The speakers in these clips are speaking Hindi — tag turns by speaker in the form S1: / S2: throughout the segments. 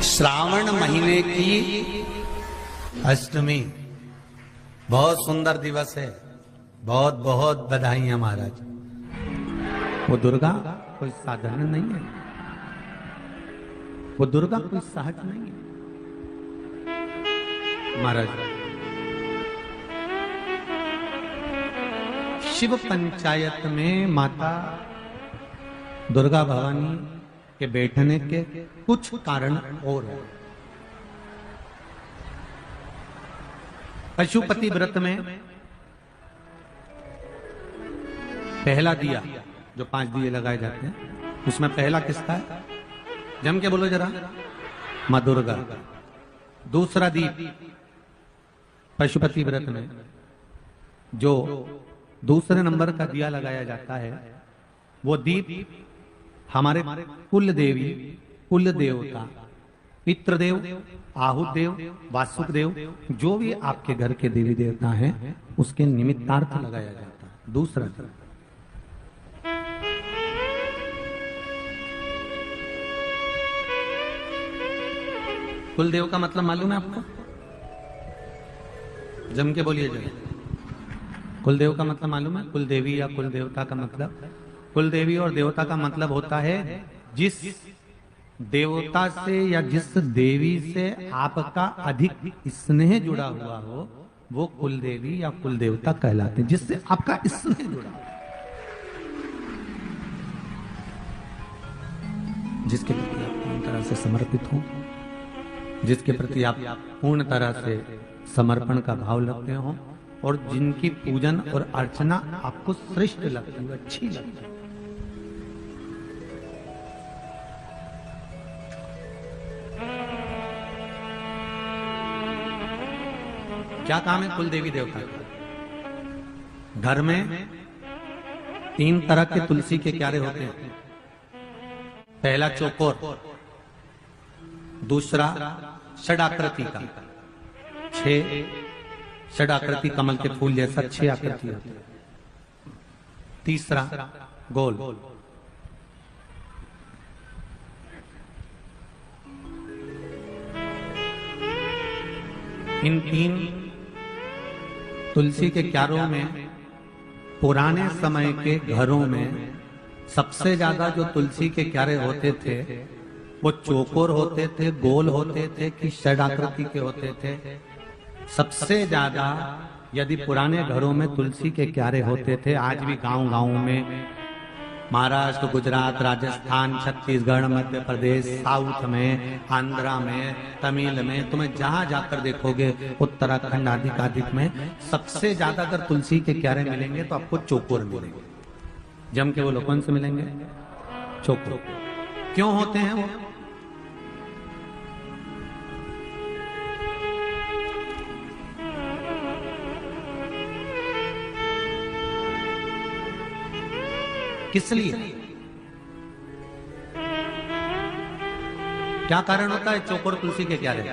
S1: श्रावण महीने की अष्टमी बहुत सुंदर दिवस है। बहुत बहुत बधाइयां महाराज। वो दुर्गा कोई साधारण नहीं है, वो दुर्गा कोई सहज नहीं है महाराज। शिव पंचायत में माता दुर्गा भवानी के बैठने के कुछ कारण और है। पशुपति व्रत में पहला दिया, जो 5 दिए लगाए जाते हैं, उसमें पहला किसका है? जम के बोलो जरा, मां दुर्गा। दूसरा दीप पशुपति व्रत में जो दूसरे नंबर का दिया लगाया जाता है, वो दीप हमारे कुल देवी, कुल देवता, पितृदेव, आहुत देव, वासुक देव, जो भी आपके घर के देवी देवता हैं, उसके निमित्तार्थ लगाया जाता है। दूसरा कुल देव का मतलब मालूम है आपको? जम के बोलिए जरा। कुल देव का मतलब मालूम है? कुल देवी या कुल देवता का मतलब? कुल देवी और देवता का मतलब होता है जिस देवता से या जिस देवी से आपका अधिक स्नेह जुड़ा हुआ हो, वो कुल देवी या कुल देवता कहलाते हैं। जिससे आपका स्नेह जुड़ा हो, जिसके प्रति आप पूर्ण तरह से समर्पित हो, जिसके प्रति आप पूर्ण तरह से समर्पण का भाव रखते हो, और जिनकी पूजन और अर्चना आपको श्रेष्ठ लगती है, अच्छी लगती है। क्या काम है कुल देवी देवता का? घर में 3 तरह के तुलसी के क्यारे होते हैं। पहला चौकोर, दूसरा षडाकृति का, 6 षडाकृति कमल के फूल जैसा 6 आकृति होती है। तीसरा गोल। इन 3 तुलसी के क्यारों में पुराने समय के घरों में सबसे ज्यादा जो तुलसी के क्यारे होते थे, वो चौकोर होते थे, गोल होते थे कि षडाकृति के होते थे। सबसे ज्यादा यदि पुराने घरों में तुलसी के क्यारे होते थे, आज भी गांव-गांव में, महाराष्ट्र, गुजरात, राजस्थान, छत्तीसगढ़, मध्य प्रदेश, साउथ में, आंध्रा में, तमिल में, तुम्हें जहां जाकर देखोगे, उत्तराखंड आदि में सबसे ज्यादा अगर तुलसी के क्यारे मिलेंगे तो आपको चौकोर मिलेंगे। जम के वो लोग कौन से मिलेंगे? चौकोर। क्यों होते हैं वो? किस लिए? क्या कारण होता है चौकोर तुलसी के क्यारे?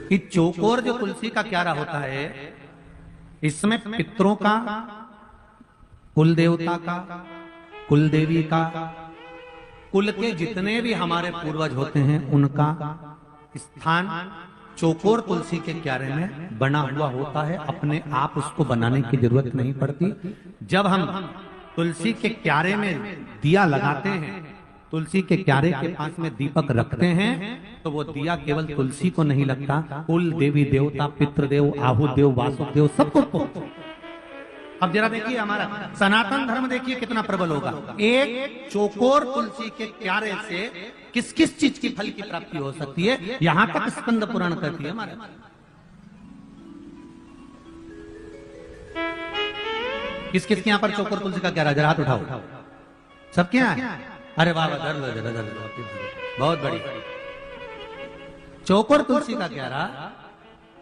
S1: कि चौकोर जो तुलसी का क्यारा होता है, इसमें पितरों का, कुल देवता का, कुल देवी का, कुल के जितने भी हमारे पूर्वज होते हैं, उनका स्थान चौकोर तुलसी के क्यारे में बना हुआ होता है। अपने आप उसको बनाने की जरूरत नहीं पड़ती। जब हम तुलसी के क्यारे में दिया लगाते हैं, तुलसी के क्यारे के पास में दीपक रखते हैं, तो वो दिया केवल तुलसी को नहीं लगता, कुल देवी देवता, पितृदेव, आहुत देव, वासुक देव, सबको। अब जरा देखिए हमारा सनातन धर्म देखिए कितना प्रबल होगा। एक चौकोर तुलसी के क्यारे से किस किस चीज की फल की प्राप्ति हो सकती है, यहां तक स्कंद पुराण कहती है हमारे। किस किस के यहां पर चौकोर तुलसी का क्यारा? जरा हाथ उठाओ। सबके यहां? अरे वाह, धर लो जरा, धर लो, बहुत बड़ी। चौकोर तुलसी का क्यारा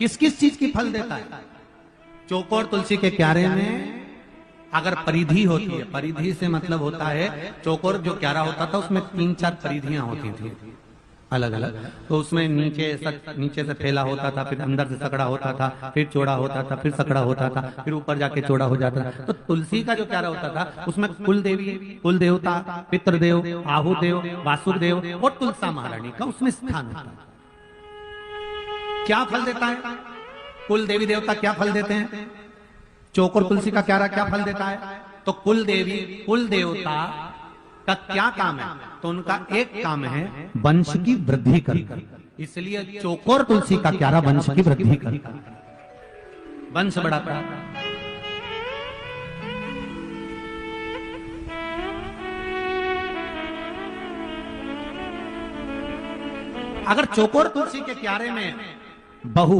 S1: किस किस चीज की फल देता है? चौकोर तुलसी के क्यारे में अगर परिधि होती है, परिधि से मतलब होता है, चौकोर जो क्यारा होता था उसमें 3-4 परिधियां होती थी। अलग अलग। तो उसमें नीचे से फैला होता था, फिर अंदर से सकड़ा होता था, फिर चौड़ा होता था, फिर सकड़ा होता था, फिर ऊपर जाके चौड़ा हो जाता था। तो तुलसी का जो क्यारा होता था उसमें कुल देवी, कुल देवता, पितृदेव, आहुदेव, वासुदेव और तुलसा महारानी का उसमें स्थान होता है। क्या फल देता है कुल देवी देवता, क्या फल देते हैं? चौकोर तुलसी का क्यारा क्या फल देता है? तो कुल देवी, कुल देवता का क्या काम है? तो उनका एक काम है वंश की वृद्धि करना। इसलिए चौकोर तुलसी का क्यारा वंश की वृद्धि करता, वंश बढ़ाता है। अगर चौकोर तुलसी के क्यारे में बहू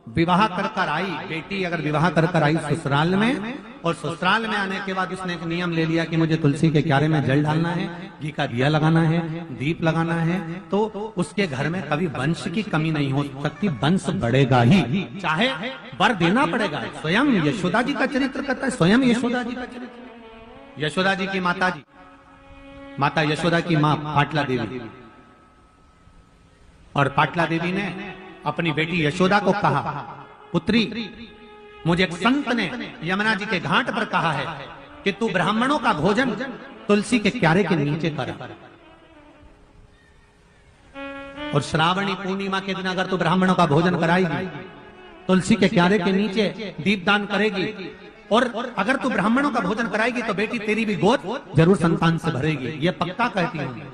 S1: विवाह कर आई, बेटी अगर विवाह कर आई ससुराल में, और ससुराल में आने के बाद उसने एक नियम ले लिया कि मुझे तुलसी के क्यारे में जल डालना है, घी का दिया लगाना है, दीप लगाना है, तो उसके घर में कभी वंश की कमी नहीं हो सकती, वंश बढ़ेगा ही, चाहे वर देना पड़ेगा। स्वयं यशोदा जी का चरित्र करता है, स्वयं यशोदा जी का चरित्र। यशोदा जी की माता जी, माता यशोदा की मां पाटला देवी, और पाटला देवी ने अपनी बेटी यशोदा को कहा, पुत्री मुझे एक संत ने यमुना जी के घाट पर कहा है कि तू ब्राह्मणों का भोजन तुलसी के क्यारे के नीचे कर, और श्रावणी पूर्णिमा के दिन अगर तू ब्राह्मणों का भोजन कराएगी, तुलसी के क्यारे के नीचे दीपदान करेगी, और अगर तू ब्राह्मणों का भोजन कराएगी तो बेटी तेरी भी गोद जरूर संतान से भरेगी। ये पक्का कहती हूं।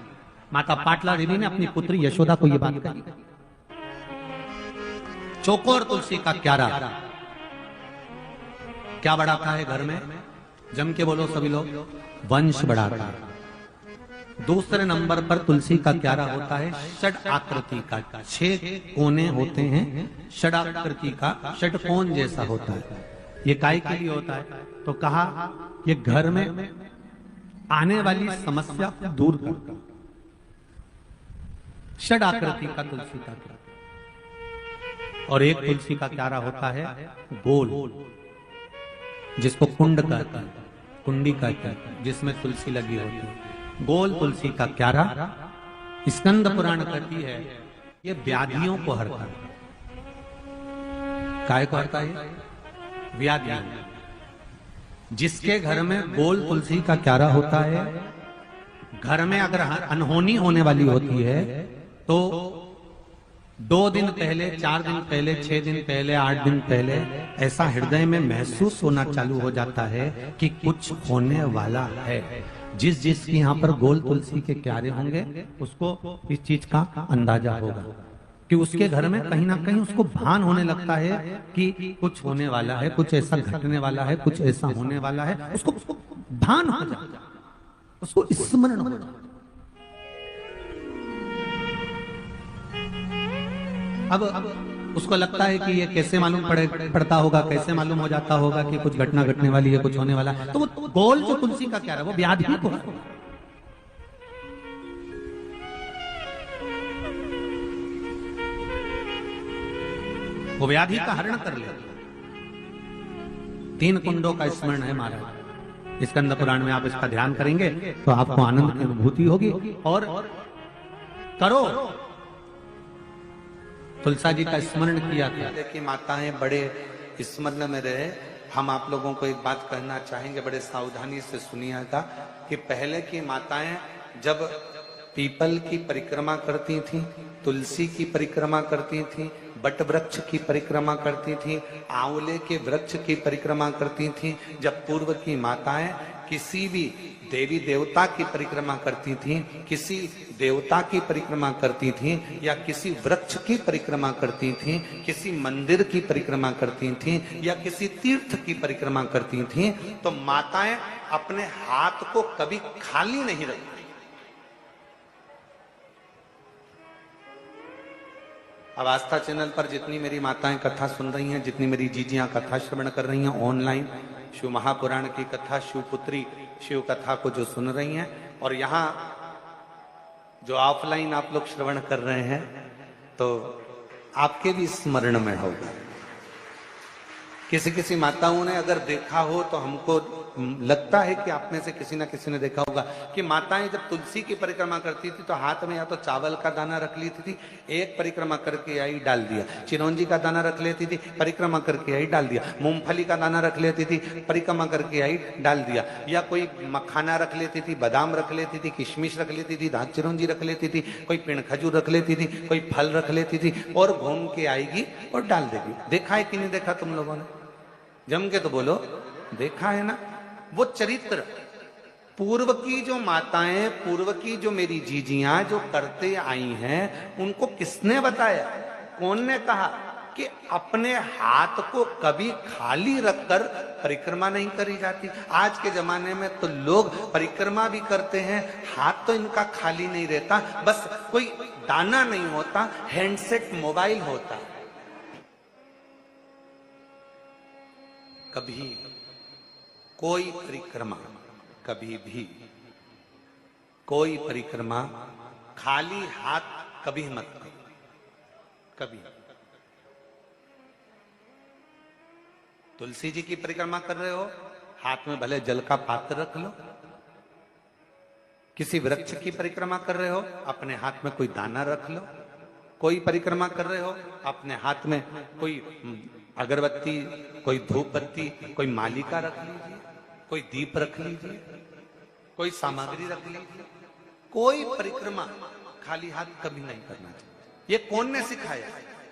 S1: माता पाटला देवी ने अपनी पुत्री यशोदा को यह बात कही। चौकोर तुलसी का क्यारा क्या बढ़ाता है घर में? जम के बोलो सभी लोग, वंश बढ़ाता है। दूसरे नंबर पर तुलसी का क्यारा होता है षड आकृति का, 6 कोने होते हैं, षड आकृति का, षटकोण जैसा होता है। ये काय के लिए होता है? तो कहा ये घर में आने वाली समस्या को दूर करता है। षड आकृति का तुलसी का क्यारा। और एक तुलसी का क्यारा होता है गोल, जिसको कुंड कहते हैं, कुंडी कहते हैं, जिसमें तुलसी लगी होती है। गोल तुलसी का क्यारा स्कंद पुराण कहती है ये व्याधियों को हरता है। काय को हरता है? व्याधियां। जिसके घर में गोल तुलसी का क्यारा होता है, घर में अगर अनहोनी होने वाली होती है तो 2 दिन पहले, 4 दिन पहले, 6 दिन पहले, 8 दिन पहले ऐसा हृदय में महसूस होना चालू हो जाता है कि कुछ होने वाला है। जिस की यहाँ पर गोल तुलसी के क्यारे होंगे उसको इस चीज का अंदाजा होगा कि उसके घर में कहीं ना कहीं उसको भान होने लगता है कि कुछ होने वाला है, कुछ ऐसा घटने वाला है, कुछ ऐसा होने वाला है। उसको भान हो जाता है, उसको स्मरण हो जाता है। अब उसको लगता है कि ये कैसे मालूम पड़ता होगा, कैसे मालूम हो जाता होगा कि कुछ घटना घटने वाली है, कुछ होने वाला है। तो वो गोल जो तुलसी का क्यारा वो व्याधि को है। वो व्याधि का हरण कर ले। 3 कुंडों का स्मरण है महाराज। स्कंद पुराण में आप इसका ध्यान करेंगे तो आपको आनंद की अनुभूति होगी। और करो, तुलसा जी का स्मरण किया था कि माताएं बड़े स्मरण में रहे। हम आप लोगों को एक बात कहना चाहेंगे, बड़े सावधानी से सुनिएगा कि पहले की माताएं जब पीपल की परिक्रमा करती थी, तुलसी की परिक्रमा करती थी, बट वृक्ष की परिक्रमा करती थी, आंवले के वृक्ष की परिक्रमा करती थी, जब पूर्व की माताएं किसी भी देवी देवता की परिक्रमा करती थी, किसी देवता की परिक्रमा करती थी, या किसी वृक्ष की परिक्रमा करती थी, किसी मंदिर की परिक्रमा करती थी, या किसी तीर्थ की परिक्रमा करती थी, तो माताएं अपने हाथ को कभी खाली नहीं रखती। अब आस्था चैनल पर जितनी मेरी माताएं कथा सुन रही हैं, जितनी मेरी जीजियां कथा श्रवण कर रही हैं ऑनलाइन, शिव महापुराण की कथा, शिवपुत्री शिव कथा को जो सुन रही हैं, और यहाँ जो ऑफलाइन आप लोग श्रवण कर रहे हैं, तो आपके भी स्मरण में होगा। किसी किसी माताओं ने अगर देखा हो तो हमको लगता है कि आप में से किसी ना किसी ने देखा होगा कि माताएं जब तुलसी की परिक्रमा करती थी तो हाथ में या तो चावल का दाना रख लेती थी, एक परिक्रमा करके आई डाल दिया, चिरौंजी का दाना रख लेती थी, परिक्रमा करके आई डाल दिया, मूंगफली का दाना रख लेती थी, परिक्रमा करके आई डाल दिया, या कोई मखाना रख लेती थी, बादाम रख लेती थी, किशमिश रख लेती थी, दांत चिरौंजी रख लेती थी, कोई पिंड खजूर रख लेती थी, कोई फल रख लेती थी और घूम के आएगी और डाल देगी। देखा है कि नहीं देखा तुम लोगों ने? जम के तो बोलो, देखा है ना? वो चरित्र पूर्व की जो माताएं, पूर्व की जो मेरी जीजियां जो करते आई हैं, उनको किसने बताया? कौन ने कहा कि अपने हाथ को कभी खाली रखकर परिक्रमा नहीं करी जाती? आज के जमाने में तो लोग परिक्रमा भी करते हैं, हाथ तो इनका खाली नहीं रहता, बस कोई दाना नहीं होता, हैंडसेट मोबाइल होता। कभी कोई परिक्रमा, कभी भी कोई परिक्रमा खाली हाथ कभी मत करो, कभी। तुलसी जी की परिक्रमा कर रहे हो, हाथ में भले जल का पात्र रख लो। किसी वृक्ष की परिक्रमा कर रहे हो, अपने हाथ में कोई दाना रख लो। कोई परिक्रमा कर रहे हो, अपने हाथ में कोई अगरबत्ती, कोई धूप बत्ती, कोई मालिका रख लीजिए, कोई दीप रख लीजिए, कोई सामग्री रख लीजिए। कोई परिक्रमा खाली हाथ कभी नहीं करना चाहिए। ये कौन ने सिखाया?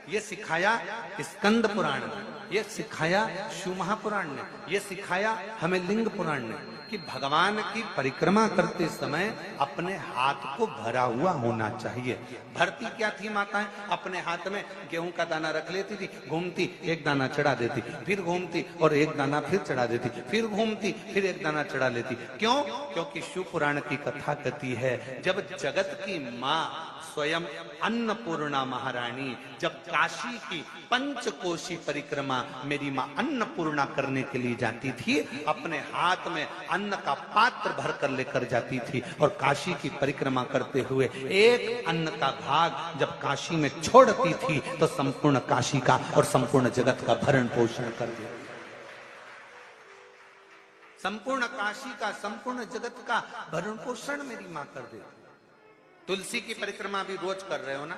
S1: ये सिखाया स्कंद पुराण ने, ये सिखाया शिव महापुराण ने, ये सिखाया हमें लिंग पुराण ने कि भगवान की परिक्रमा करते समय अपने हाथ को भरा हुआ होना चाहिए। भरती क्या थी माताएं? अपने हाथ में गेहूं का दाना रख लेती थी, घूमती एक दाना चढ़ा देती, फिर घूमती और एक दाना फिर चढ़ा देती, फिर घूमती फिर एक दाना चढ़ा लेती। क्यों? क्योंकि शिव पुराण की कथा कहती है, जब जगत की माँ स्वयं अन्नपूर्णा महारानी जब काशी की पंचकोशी परिक्रमा मेरी माँ अन्नपूर्णा करने के लिए जाती थी, अपने हाथ में अन्न का पात्र भर कर लेकर जाती थी और काशी की परिक्रमा करते हुए एक अन्न का भाग जब काशी में छोड़ती थी तो संपूर्ण काशी का और संपूर्ण जगत का भरण पोषण कर दिया। संपूर्ण काशी का, संपूर्ण जगत का भरण पोषण मेरी माँ कर देती। तुलसी की परिक्रमा भी रोज कर रहे हो ना?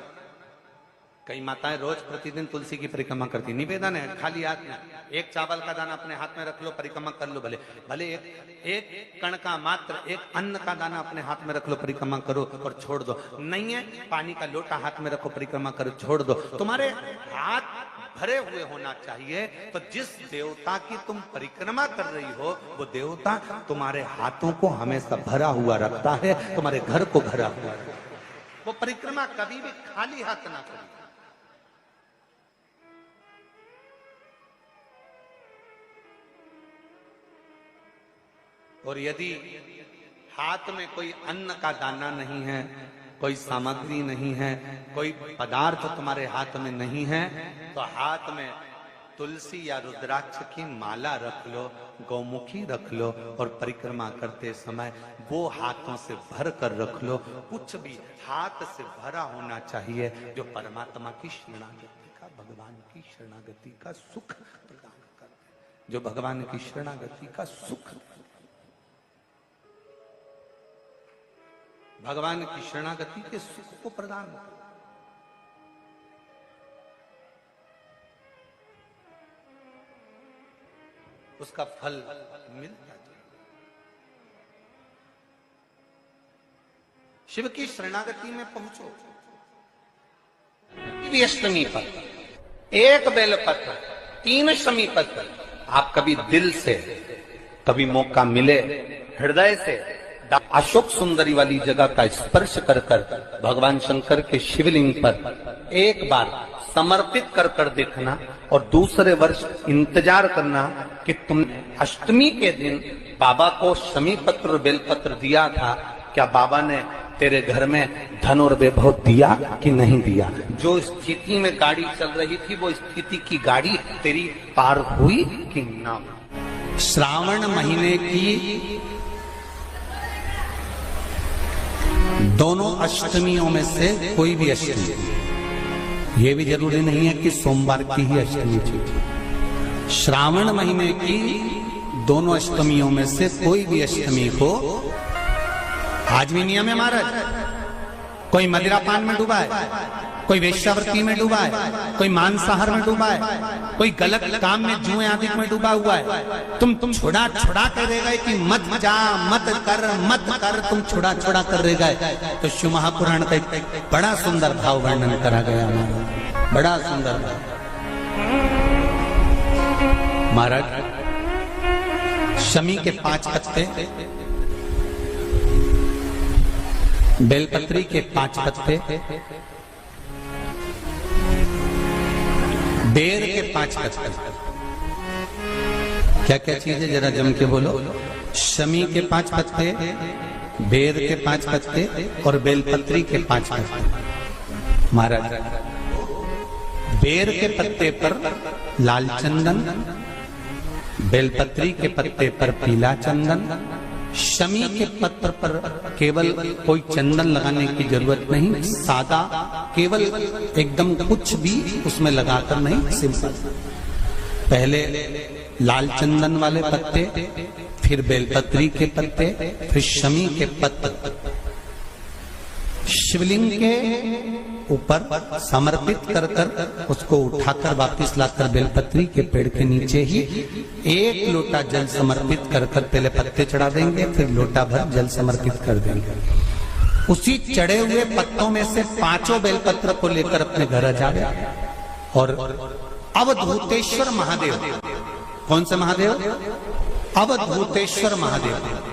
S1: कई माताएं रोज प्रतिदिन तुलसी की परिक्रमा करती। निवेदन है, खाली हाथ में एक चावल का दाना अपने हाथ में रख लो, परिक्रमा कर लो। भले भले एक कण का मात्र एक अन्न का दाना अपने हाथ में रख लो, परिक्रमा करो और छोड़ दो। नहीं है, पानी का लोटा हाथ में रखो, परिक्रमा करो, छोड़ दो। तुम्हारे हाथ भरे हुए होना चाहिए। तो जिस देवता की तुम परिक्रमा कर रही हो, वो देवता तुम्हारे हाथों को हमेशा भरा हुआ रखता है, तुम्हारे घर को भरा हुआ है। वो परिक्रमा कभी भी खाली हाथ ना करो। और यदि हाथ में कोई अन्न का दाना नहीं है, कोई सामग्री नहीं है, कोई पदार्थ तुम्हारे हाथ में नहीं है, तो हाथ में तुलसी या रुद्राक्ष की माला रख लो, गौमुखी रख लो और परिक्रमा करते समय वो हाथों से भर कर रख लो। कुछ भी हाथ से भरा होना चाहिए जो परमात्मा की शरणागति का, भगवान की शरणागति का सुख प्रदान करते, जो भगवान की शरणागति का सुख, भगवान की शरणागति के सुख को प्रदान कर। उसका फल मिलता है। शिव की शरणागति में पहुंचो। अष्टमी पर एक बेलपत्र, 3 शमी पत्र, आप कभी दिल से, कभी मौका मिले हृदय से अशोक सुंदरी वाली जगह का स्पर्श कर कर भगवान शंकर के शिवलिंग पर एक बार समर्पित कर कर देखना और दूसरे वर्ष इंतजार करना कि तुम अष्टमी के दिन बाबा को शमी पत्र बेलपत्र दिया था, क्या बाबा ने तेरे घर में धन और वैभव दिया कि नहीं दिया? जो स्थिति में गाड़ी चल रही थी वो स्थिति की गाड़ी तेरी पार हुई कि ना? श्रावण महीने की दोनों अष्टमियों में से कोई भी अष्टमी, ये भी जरूरी नहीं है कि सोमवार की ही अष्टमी थी। श्रावण महीने की दोनों अष्टमियों में से कोई भी अष्टमी को, आज भी नियम है महाराज, कोई मदिरा पान में डूबा है, कोई वेश्यावृत्ति में डूबा है, कोई मांसाहार में डूबा है, कोई गलत काम में जुए आदि में डूबा हुआ है, तुम छुड़ा कर रह गए कि मत जा, मत कर, तुम छुड़ा कर रह गए। तो शिव महापुराण का एक बड़ा सुंदर भाव वर्णन करा गया हमारा, बड़ा सुंदर भाव। महाराज शमी के 5 पत्ते, बेलपत्री के 5 पत्ते, बेर के 5 पत्ते, क्या क्या चीज है जरा जम के बोलो। शमी के 5 पत्ते, बेर के 5 पत्ते और बेलपत्री के 5 पत्ते। महाराज बेर के पत्ते पर लाल चंदन, बेलपत्री के पत्ते पर पीला चंदन, शमी के पत्र पर केवल कोई चंदन लगाने की जरूरत नहीं, सादा केवल एकदम कुछ भी उसमें लगाकर नहीं, सिंपल। पहले लाल चंदन वाले पत्ते, फिर बेलपत्री के पत्ते, फिर शमी के पत्ते शिवलिंग के ऊपर समर्पित कर उसको उठाकर वापस लाकर बेलपत्री के पेड़ के नीचे ही 1 लोटा जल समर्पित कर पहले पत्ते चढ़ा देंगे, फिर लोटा भर जल समर्पित कर देंगे। उसी चढ़े हुए पत्तों में से 5 बेलपत्र को लेकर अपने घर आ जाए और अवधूतेश्वर महादेव, कौन से महादेव? अवधूतेश्वर महादेव।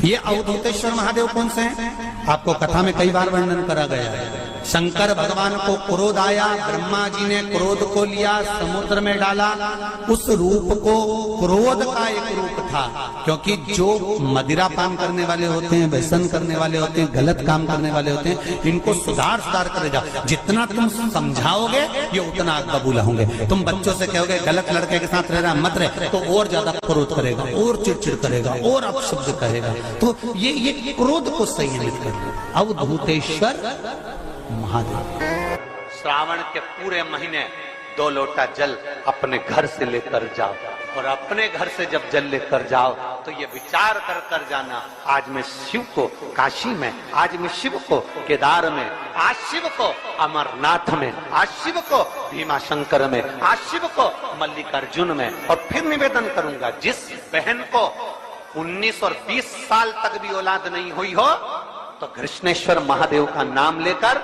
S1: ये अवधूतेश्वर महादेव कौन से हैं? आपको कथा में कई बार वर्णन करा गया है। शंकर भगवान को क्रोध आया, ब्रह्मा जी ने क्रोध को लिया, समुद्र में डाला। उस रूप को क्रोध का एक रूप था, क्योंकि जो मदिरा पान करने वाले होते हैं, व्यसन करने वाले होते हैं, गलत काम करने वाले होते हैं, इनको सुधार करे जाओ। जितना तुम समझाओगे ये उतना आग बबूला होंगे। तुम बच्चों से कहोगे गलत लड़के के साथ रह रहा मत रहे, तो और ज्यादा क्रोध करेगा, और चिड़चिड़ करेगा, और अपशब्द कहेगा। तो ये क्रोध को संयमित कर अवधूतेश्वर महादेव। श्रावण के पूरे महीने 2 लोटा जल अपने घर से लेकर जाओ, और अपने घर से जब जल लेकर जाओ तो ये विचार कर जाना, आज मैं शिव को काशी में, आज मैं शिव को केदार में, आज शिव को अमरनाथ में, आज शिव को भीमा शंकर में, आज शिव को मल्लिकार्जुन में। और फिर निवेदन करूंगा, जिस बहन को 19 और 20 साल तक भी औलाद नहीं हुई हो, तो कृष्णेश्वर महादेव का नाम लेकर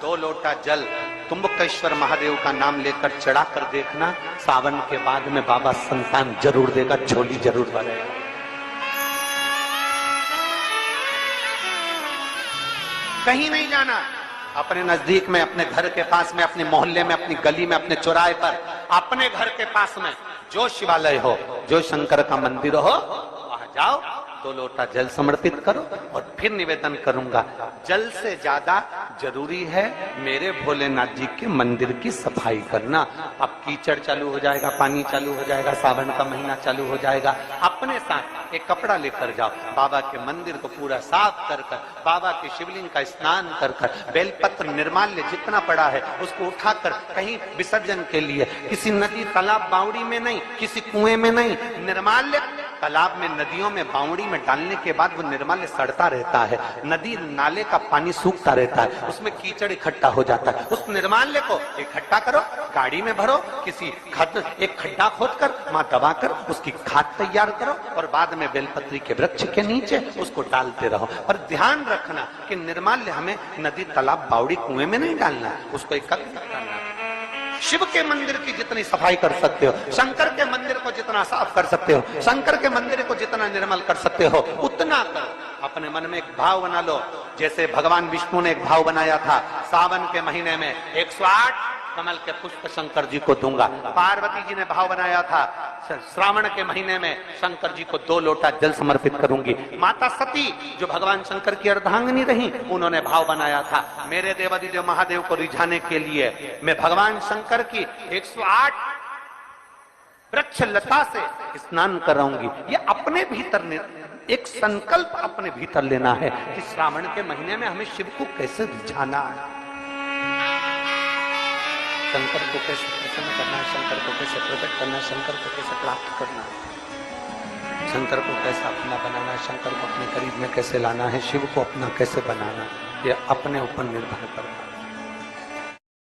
S1: 2 लोटा जल तुम्बकेश्वर महादेव का नाम लेकर चढ़ा कर देखना, सावन के बाद में बाबा संतान जरूर देगा, झोली जरूर भरेगा। कहीं नहीं जाना, अपने नजदीक में, अपने घर के पास में, अपने मोहल्ले में, अपनी गली में, अपने चौराहे पर, अपने घर के पास में जो शिवालय हो, जो शंकर का मंदिर हो, वहां जाओ, 2 लोटा जल समर्पित करो। और फिर निवेदन करूंगा, जल से ज्यादा जरूरी है मेरे भोलेनाथ जी के मंदिर की सफाई करना। अब कीचड़ चालू हो जाएगा, पानी चालू हो जाएगा, सावन का महीना चालू हो जाएगा। अपने साथ एक कपड़ा लेकर जाओ, बाबा के मंदिर को पूरा साफ कर बाबा के शिवलिंग का स्नान कर बेलपत्र निर्माल्य जितना पड़ा है उसको उठाकर कहीं विसर्जन के लिए, किसी नदी तालाब बावड़ी में नहीं, किसी कुएं में नहीं, निर्माल्य तालाब में, नदियों में, बावड़ी में डालने के बाद वो निर्माल्य सड़ता रहता है, नदी नाले का पानी सूखता रहता है, उसमें कीचड़ इकट्ठा हो जाता है। उस निर्माल्य को इकट्ठा करो, गाड़ी में भरो, किसी एक खड्डा खोदकर वहां दबाकर उसकी खाद तैयार करो, और बाद में बेलपत्री के वृक्ष के नीचे उसको डालते रहो। और ध्यान रखना कि निर्माल्य हमें नदी तालाब बावड़ी कुएं में नहीं डालना, उसको एकत्रित करना। शिव के मंदिर की जितनी सफाई कर सकते हो, शंकर के मंदिर को जितना साफ कर सकते हो, शंकर के मंदिर को जितना निर्मल कर सकते हो, उतना करो। अपने मन में एक भाव बना लो, जैसे भगवान विष्णु ने एक भाव बनाया था, सावन के महीने में 108 कमल के पुष्प शंकर जी को दूंगा। पार्वती जी ने भाव बनाया था, श्रावण के महीने में शंकर जी को 2 लोटा जल समर्पित करूंगी। माता सती जो भगवान शंकर की अर्धांगिनी रही, उन्होंने भाव बनाया था, मेरे देवादिदेव महादेव को रिझाने के लिए मैं भगवान शंकर की 108 वृक्ष लता से स्नान कराऊंगी। ये अपने भीतर एक संकल्प अपने भीतर लेना है कि श्रावण के महीने में हमें शिव को कैसे रिझाना है। शंकर को कैसे प्रसन्न करना है, शंकर को कैसे प्रकट करना है, शंकर को कैसे प्राप्त करना है, शंकर को कैसे अपना बनाना है, शंकर को अपने करीब में कैसे लाना है, शिव को अपना कैसे बनाना है, ये अपने ऊपर निर्भर करता है।